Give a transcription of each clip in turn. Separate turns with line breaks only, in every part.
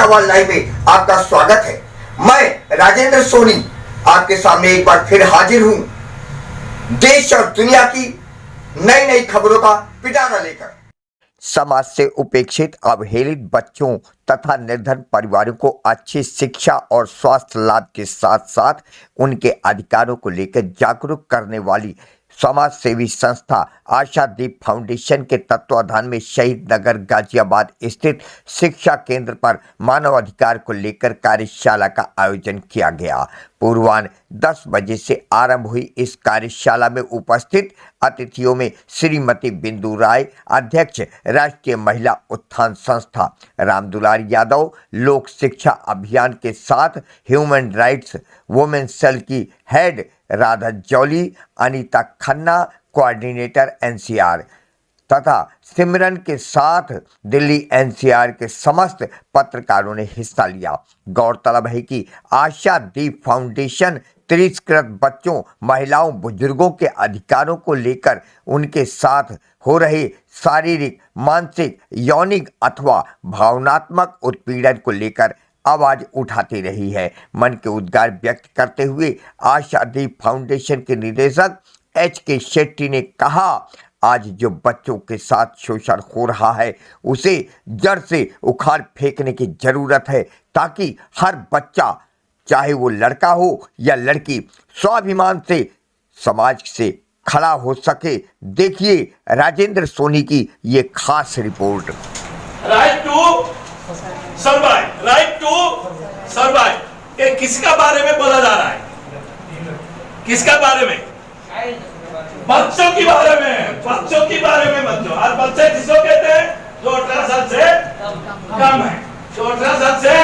आवाज लाइव में आपका स्वागत है। मैं राजेंद्र सोनी आपके सामने एक बार फिर हाजिर हूं, देश और दुनिया की नई नई खबरों का पिटारा लेकर। समाज से उपेक्षित अवहेलित बच्चों तथा निर्धन परिवारों को अच्छी शिक्षा और स्वास्थ्य लाभ के साथ साथ उनके अधिकारों को लेकर जागरूक करने वाली समाज सेवी संस्था आशादीप फाउंडेशन के तत्वाधान में शहीद नगर गाजियाबाद स्थित शिक्षा केंद्र पर मानव अधिकार को लेकर कार्यशाला का आयोजन किया गया। पूर्वाह्न 10 बजे से आरंभ हुई इस कार्यशाला में उपस्थित अतिथियों में श्रीमती बिंदु राय, अध्यक्ष राष्ट्रीय महिला उत्थान संस्था, रामदुलारी यादव, लोक शिक्षा अभियान के साथ ह्यूमन राइट्स वुमेन सेल की head Radha Jolly, Anita Khanna coordinator NCR तथा सिमरन के साथ दिल्ली एनसीआर के समस्त पत्रकारों ने हिस्सा लिया। गौरतलब है कि आशादीप फाउंडेशन तिरस्कृत बच्चों, महिलाओं, बुजुर्गों के अधिकारों को लेकर उनके साथ हो रहे शारीरिक, मानसिक, यौनिक अथवा भावनात्मक उत्पीड़न को लेकर आवाज उठाती रही है। मन के उद्गार व्यक्त करते हुए आशादीप फाउंडेशन के निदेशक HK शेट्टी ने कहा, आज जो बच्चों के साथ शोषण हो रहा है उसे जड़ से उखाड़ फेंकने की जरूरत है ताकि हर बच्चा, चाहे वो लड़का हो या लड़की, स्वाभिमान से समाज से खड़ा हो सके। देखिए राजेंद्र सोनी की ये खास report.
Right to survive, right to survive. ये किसका बारे में बोला जा रहा है? किसका बारे में? बच्चों के बारे में, बच्चों के बारे में। बच्चों और बच्चे किसको कहते हैं? जो 18 साल से कम है, जो 18 साल से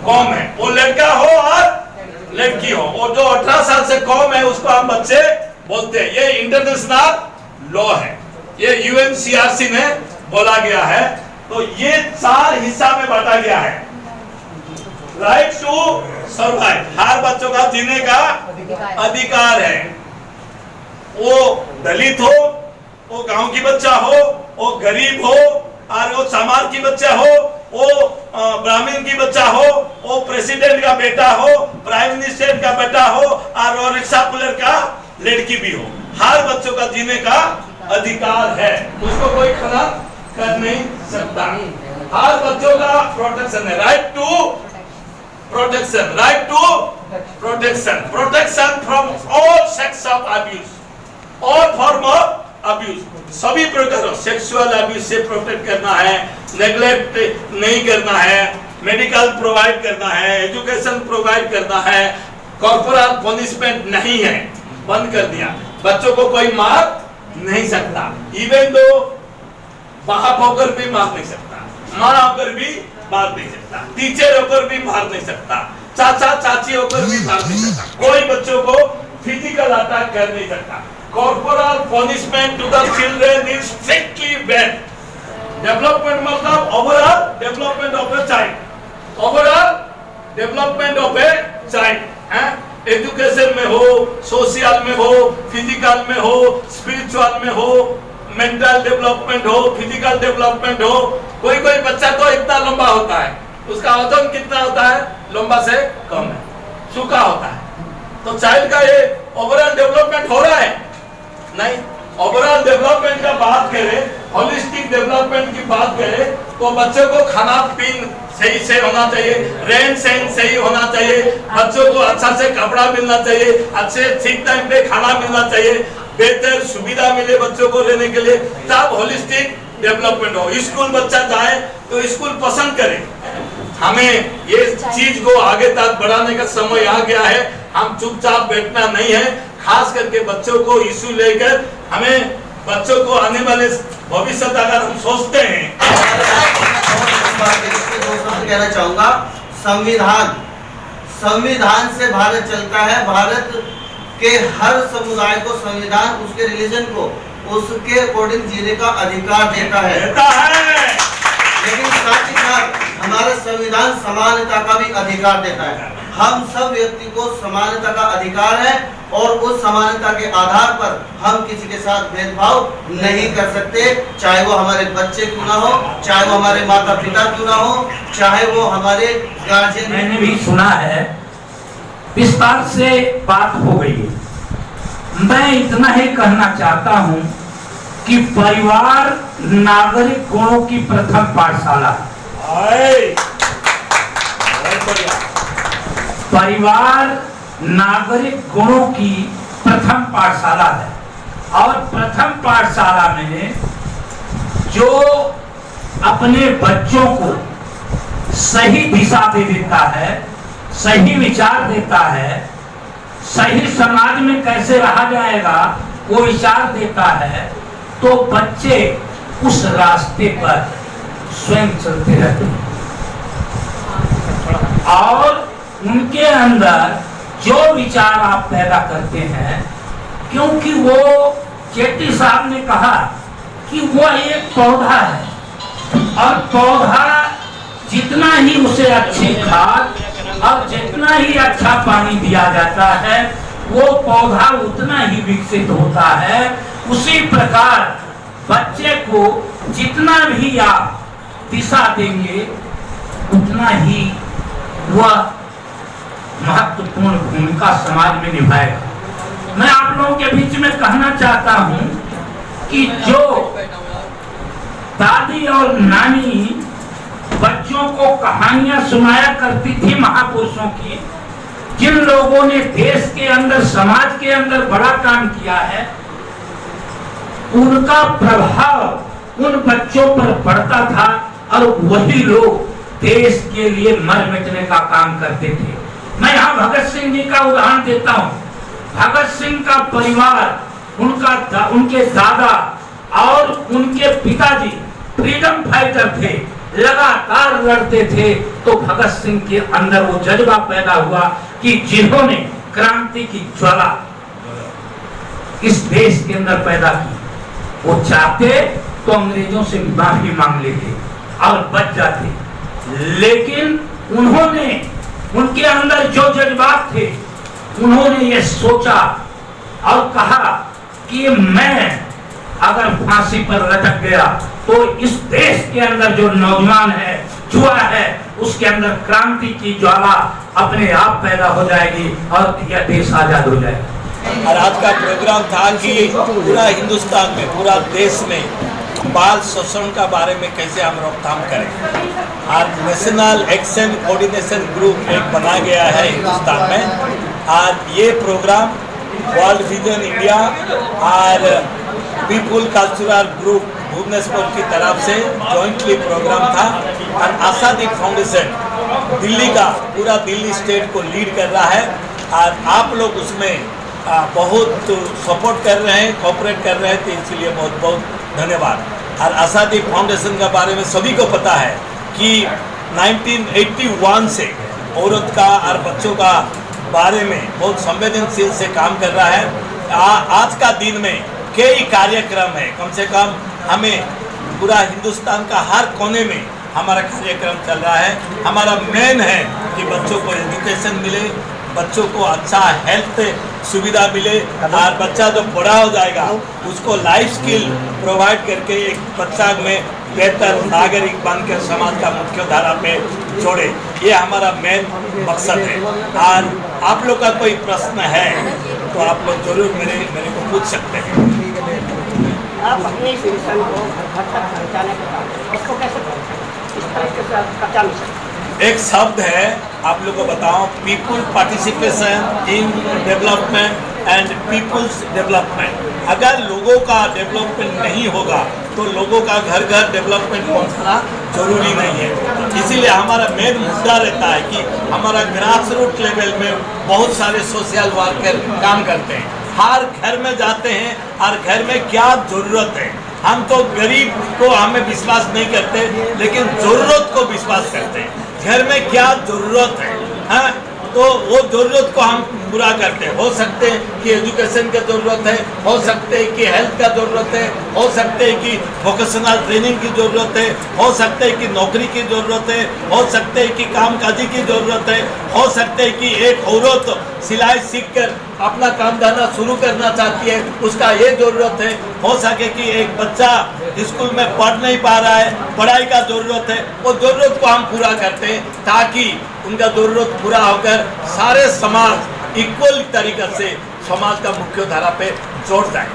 कम है, वो लड़का हो और लड़की हो, और जो 18 साल से कम है उसको हम बच्चे बोलते हैं। ये इंटरनेशनल लॉ है, ये UNCRC ने बोला गया है। तो ये 4 हिस्सा में बांटा गया है। राइट टू सर्वाइव, हर बच्चों का जीने का अधिकार है। वो दलित हो, वो गांव की बच्चा हो, वो गरीब हो, और वो चमार की बच्चा हो, वो ब्राह्मण की बच्चा हो, वो प्रेसिडेंट का बेटा हो, प्राइम मिनिस्टर का बेटा हो, और वो रिक्शा पुलर का लड़की भी हो। हर बच्चों का जीने का अधिकार है, उसको कोई खराब कर नहीं सकता। हर बच्चों का प्रोटेक्शन है। Right to protection, right to protection, protection from all sex of abuse, all form of abuse. सभी प्रकार सेक्सुअल अब्यूज से प्रोटेक्ट करना है, नेग्लेक्ट नहीं करना है, मेडिकल प्रोवाइड करना है, एजुकेशन प्रोवाइड करना है, कॉर्पोरल पनिशमेंट नहीं है, बंद कर दिया। बच्चों को कोई मार नहीं सकता, इवन दो बाप होकर भी मार नहीं सकता, माँ होकर भी मार नहीं सकता, टीचर होकर भी मार नहीं सकता, चाचा चाची होकर भी मार नहीं सकता, कोई बच्चों को फिजिकल अटैक कर नहीं सकता। Corporal punishment to the children is strictly ban. Development मतलब overall development of a child, overall development of a child है। एजुकेशन में हो, सोशल में हो, फिजिकल में हो, स्पिरिचुअल में हो, मेंटल डेवलपमेंट हो, फिजिकल डेवलपमेंट हो। कोई कोई बच्चा तो इतना लंबा होता है, उसका वजन कितना होता है? लंबा से कम है, सूखा होता है। तो चाइल्ड का ये ओवरऑल डेवलपमेंट हो रहा है? नहीं। ओवरऑल डेवलपमेंट का बात करें, होलिस्टिक डेवलपमेंट की बात करें, तो बच्चों को खाना पीन सही से होना चाहिए, रहन सहन सही होना चाहिए, बच्चों को अच्छा से कपड़ा मिलना चाहिए, अच्छे ठीक टाइम पे खाना मिलना चाहिए, बेहतर सुविधा मिले बच्चों को रहने के लिए, तब होलिस्टिक डेवलपमेंट हो। स्कूल बच्चा जाए तो स्कूल पसंद करे। हमें ये चीज को आगे तक बढ़ाने का समय आ गया है। हम चुपचाप बैठना नहीं है, खास करके बच्चों को इश्यू लेकर हमें बच्चों को आने वाले भविष्य तक अगर हम सोचते हैं।
कहना चाहूंगा, संविधान से भारत चलता है। भारत के हर समुदाय को संविधान उसके रिलीजन को उसके अकॉर्डिंग जीने का अधिकार देता है। लेकिन साथ ही साथ हमारा संविधान समानता का भी अधिकार देता है। हम सब व्यक्ति को समानता का अधिकार है और उस समानता के आधार पर हम किसी के साथ भेदभाव नहीं कर सकते, चाहे वो हमारे बच्चे क्यों ना हो, चाहे वो हमारे माता पिता क्यों ना हो, चाहे वो हमारे गार्जियन।
मैंने भी सुना है, विस्तार से बात हो गई है। मैं इतना ही कहना चाहता हूं कि परिवार नागरिक गुणों की प्रथम पाठशाला है। परिवार नागरिक गुणों की प्रथम पाठशाला है और प्रथम पाठशाला में जो अपने बच्चों को सही दिशा दे देता है, सही विचार देता है, सही समाज में कैसे रहा जाएगा वो विचार देता है, तो बच्चे उस रास्ते पर स्वयं चलते रहते हैं और उनके अंदर जो विचार आप पैदा करते हैं, क्योंकि वो चेट्टी साहब ने कहा कि वो एक पौधा है और पौधा जितना ही उसे अच्छी खाद और जितना ही अच्छा पानी दिया जाता है वो पौधा उतना ही विकसित होता है। उसी प्रकार बच्चे को जितना भी आप दिशा देंगे उतना ही वह महत्वपूर्ण भूमिका समाज में निभाएगा। मैं आप लोगों के बीच में कहना चाहता हूं कि जो दादी और नानी बच्चों को कहानियां सुनाया करती थी महापुरुषों की, जिन लोगों ने देश के अंदर समाज के अंदर बड़ा काम किया है, उनका प्रभाव उन बच्चों पर पड़ता था और वही लोग देश के लिए मर मिटने का काम करते थे। मैं यहाँ भगत सिंह जी का उदाहरण देता हूँ। भगत सिंह का परिवार, उनके दादा और उनके पिताजी फ्रीडम फाइटर थे, लगातार लड़ते थे, तो भगत सिंह के अंदर वो जज्बा पैदा हुआ कि जिन्होंने क्रांति की ज्वाला इस देश के अंदर पैदा की, वो चाहते तो अंग्रेजों से माफी मांग लेते और बच जाते, लेकिन उन्होंने उनके अंदर जो जज्बात थे उन्होंने ये सोचा और कहा कि मैं अगर फांसी पर लटक गया तो इस देश के अंदर जो नौजवान है, युवा है, उसके अंदर क्रांति की ज्वाला अपने आप पैदा हो जाएगी और यह देश आजाद हो जाएगा।
और आज का प्रोग्राम था कि पूरा हिंदुस्तान में, पूरा देश में बाल शोषण का बारे में कैसे हम रोकथाम करें। आज नेशनल एक्शन कोऑर्डिनेशन ग्रुप एक बना गया है हिंदुस्तान में। आज ये प्रोग्राम वर्ल्ड विजन इंडिया और पीपुल कल्चरल ग्रुप भुवनेश्वर की तरफ से जॉइंटली प्रोग्राम था और आज़ादी फाउंडेशन दिल्ली का पूरा दिल्ली स्टेट को लीड कर रहा है और आप लोग उसमें बहुत सपोर्ट कर रहे हैं, कोऑपरेट कर रहे हैं, तो इसलिए बहुत बहुत धन्यवाद। और आज़ादी फाउंडेशन के बारे में सभी को पता है कि 1981 से औरत का और बच्चों का बारे में बहुत संवेदनशील से काम कर रहा है। आज का दिन में कई कार्यक्रम है, कम से कम हमें पूरा हिंदुस्तान का हर कोने में हमारा कार्यक्रम चल रहा है। हमारा मेन है कि बच्चों को एजुकेशन मिले, बच्चों को अच्छा हेल्थ सुविधा मिले और बच्चा जो बड़ा हो जाएगा उसको लाइफ स्किल प्रोवाइड करके एक बच्चा में बेहतर नागरिक बनकर समाज का मुख्य धारा पे जोड़े। ये हमारा मेन मकसद है। और आप लोग का कोई प्रश्न है तो आप लोग जरूर मेरे को पूछ सकते हैं।
आप अपने इस मिशन को घर तक पहुँचाने के बाद उसको कैसे पहुँचाएं? इस तरीके से आपका क्या मिशन?
एक शब्द है, आप लोग को बताओ, people participation in development and people's development. अगर लोगों का डेवलपमेंट नहीं होगा तो लोगों का घर घर डेवलपमेंट पहुंचना जरूरी नहीं है। इसीलिए हमारा मेन मुद्दा रहता है कि हमारा ग्रास रूट लेवल में बहुत सारे सोशल वर्कर काम करते हैं, हर घर में जाते हैं और घर में क्या जरूरत है। हम तो गरीब को हमें विश्वास नहीं करते, लेकिन जरूरत को विश्वास करते हैं। घर में क्या जरूरत है, हाँ? तो वो जरूरत को हम पूरा करते हैं। हो सकते हैं कि एजुकेशन की जरूरत है, हो सकते हैं कि हेल्थ का जरूरत है, हो सकते हैं कि वोकेशनल ट्रेनिंग की जरूरत है, हो सकते हैं कि नौकरी की जरूरत है, हो सकते हैं कि कामकाजी की जरूरत है, हो सकते हैं कि एक औरत सिलाई सीखकर अपना काम धंधा शुरू करना चाहती है, उसका ये जरूरत है। हो सके कि एक बच्चा स्कूल में पढ़ नहीं पा रहा है, पढ़ाई का जरूरत है, वो जरूरत को हम पूरा करते हैं ताकि उनका जरूरत पूरा होकर सारे समाज इक्वल तरीके से समाज का मुख्य धारा पे जोड़ जाए।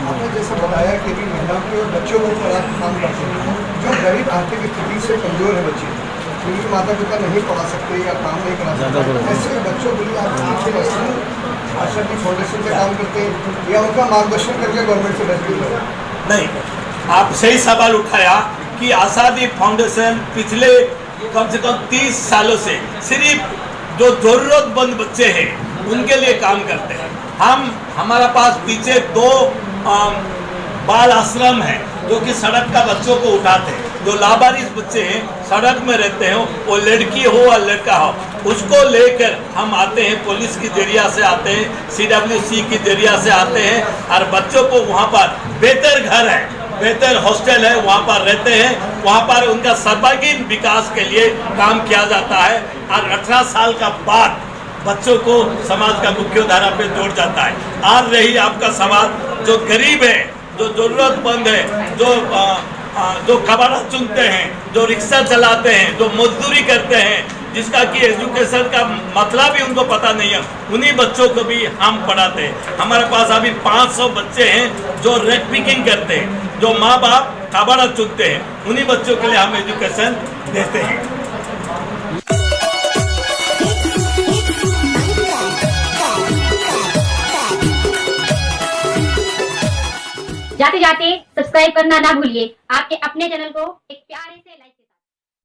आपने जैसा बताया कि भी महिलाओं के और बच्चों को ऊपर आप काम करते हैं, जो गरीब आर्थिक स्थिति से कमजोर है बच्चे, जिनके माता पिता नहीं पढ़ा सकते या काम नहीं करा सकते, ऐसे बच्चों के लिए आप आशा की फाउंडेशन से काम करते हैं या उनका मार्गदर्शन करके गवर्नमेंट से रेस्क्यू करें?
नहीं, आप सही सवाल उठाया कि आज़ादी फाउंडेशन पिछले कम से कम 30 सालों से सिर्फ जो जरूरतमंद बच्चे हैं उनके लिए काम करते हैं। हमारा पास पीछे 2 बाल आश्रम है जो कि सड़क का बच्चों को उठाते हैं। जो लावारिस बच्चे हैं सड़क में रहते हैं, वो लड़की हो या लड़का हो, उसको लेकर हम आते हैं, पुलिस की जरिया से आते हैं, CWC की जरिया से आते हैं और बच्चों को वहाँ पर बेहतर घर है, बेहतर हॉस्टल है, वहाँ पर रहते हैं, वहाँ पर उनका सर्वांगीण विकास के लिए काम किया जाता है और 18 साल का बाद बच्चों को समाज का मुख्य धारा पे जोड़ जाता है। और रही आपका समाज जो गरीब है, जो जरूरतमंद है, जो कबाड़ा चुनते हैं, जो रिक्शा चलाते हैं, जो मजदूरी करते हैं, जिसका कि एजुकेशन का मतलब ही उनको पता नहीं है, उन्हीं बच्चों को भी हम पढ़ाते हैं। हमारे पास अभी 500 बच्चे हैं जो रेड पिकिंग करते हैं, जो माँ बाप कबाड़ा चुनते हैं, उन्हीं बच्चों के लिए हम एजुकेशन देते हैं।
जाते जाते सब्सक्राइब करना ना भूलिए। आपके अपने चैनल को एक प्यारे से लाइक